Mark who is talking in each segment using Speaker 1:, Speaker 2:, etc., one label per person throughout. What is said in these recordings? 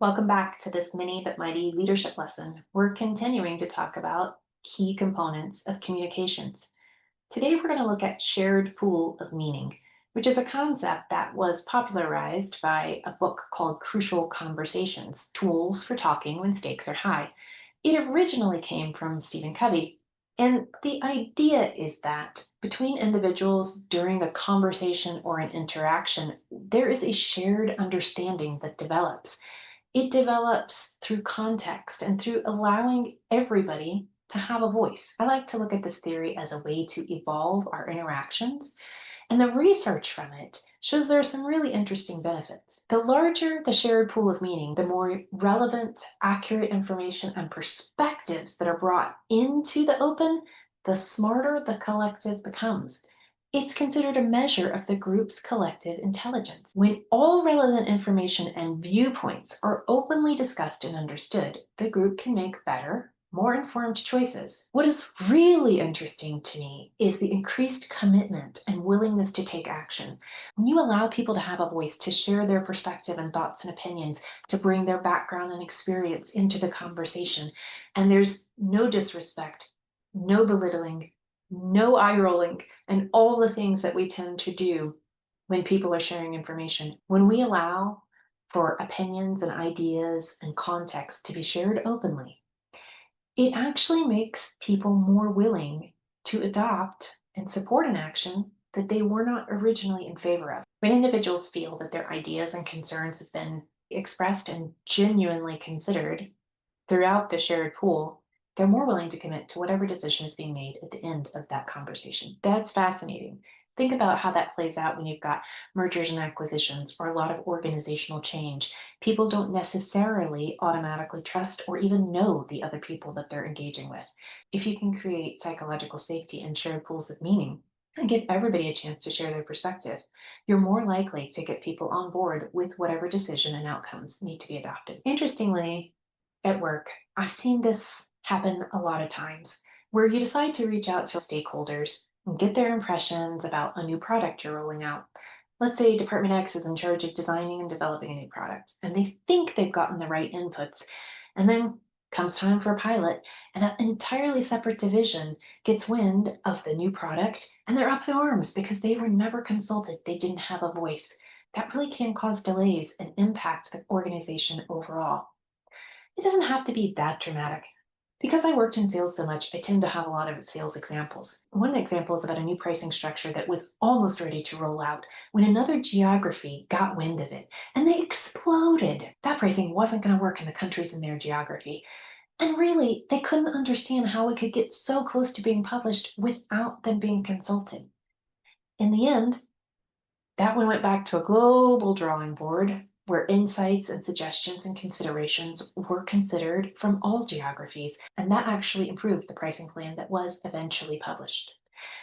Speaker 1: Welcome back to this mini but mighty leadership lesson. We're continuing to talk about key components of communications. Today, we're going to look at shared pool of meaning, which is a concept that was popularized by a book called Crucial Conversations: Tools for Talking When Stakes Are High. It originally came from Stephen Covey. And the idea is that between individuals during a conversation or an interaction, there is a shared understanding that develops. It develops through context and through allowing everybody to have a voice. I like to look at this theory as a way to evolve our interactions, and the research from it shows there are some really interesting benefits. The larger the shared pool of meaning, the more relevant, accurate information and perspectives that are brought into the open, the smarter the collective becomes. It's considered a measure of the group's collective intelligence. When all relevant information and viewpoints are openly discussed and understood, the group can make better, more informed choices. What is really interesting to me is the increased commitment and willingness to take action. When you allow people to have a voice, to share their perspective and thoughts and opinions, to bring their background and experience into the conversation, and there's no disrespect, no belittling, no eye rolling, and all the things that we tend to do when people are sharing information. When we allow for opinions and ideas and context to be shared openly, it actually makes people more willing to adopt and support an action that they were not originally in favor of. When individuals feel that their ideas and concerns have been expressed and genuinely considered throughout the shared pool, they're more willing to commit to whatever decision is being made at the end of that conversation. That's fascinating. Think about how that plays out when you've got mergers and acquisitions or a lot of organizational change. People don't necessarily automatically trust or even know the other people that they're engaging with. If you can create psychological safety and shared pools of meaning and give everybody a chance to share their perspective, you're more likely to get people on board with whatever decision and outcomes need to be adopted. Interestingly, at work, I've seen this happen a lot of times where you decide to reach out to stakeholders and get their impressions about a new product you're rolling out. Let's say Department X is in charge of designing and developing a new product, and they think they've gotten the right inputs. And then comes time for a pilot, and an entirely separate division gets wind of the new product, and they're up in arms because they were never consulted. They didn't have a voice. That really can cause delays and impact the organization overall. It doesn't have to be that dramatic. Because I worked in sales so much, I tend to have a lot of sales examples. One example is about a new pricing structure that was almost ready to roll out when another geography got wind of it, and they exploded. That pricing wasn't going to work in the countries in their geography. And really, they couldn't understand how it could get so close to being published without them being consulted. In the end, that one went back to a global drawing board where insights and suggestions and considerations were considered from all geographies, and that actually improved the pricing plan that was eventually published.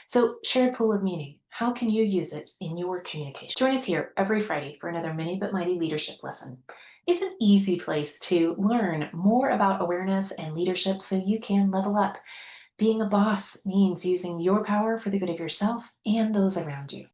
Speaker 1: So, shared pool of meaning. How can you use it in your communication? Join us here every Friday for another mini but mighty leadership lesson. It's an easy place to learn more about awareness and leadership so you can level up. Being a boss means using your power for the good of yourself and those around you.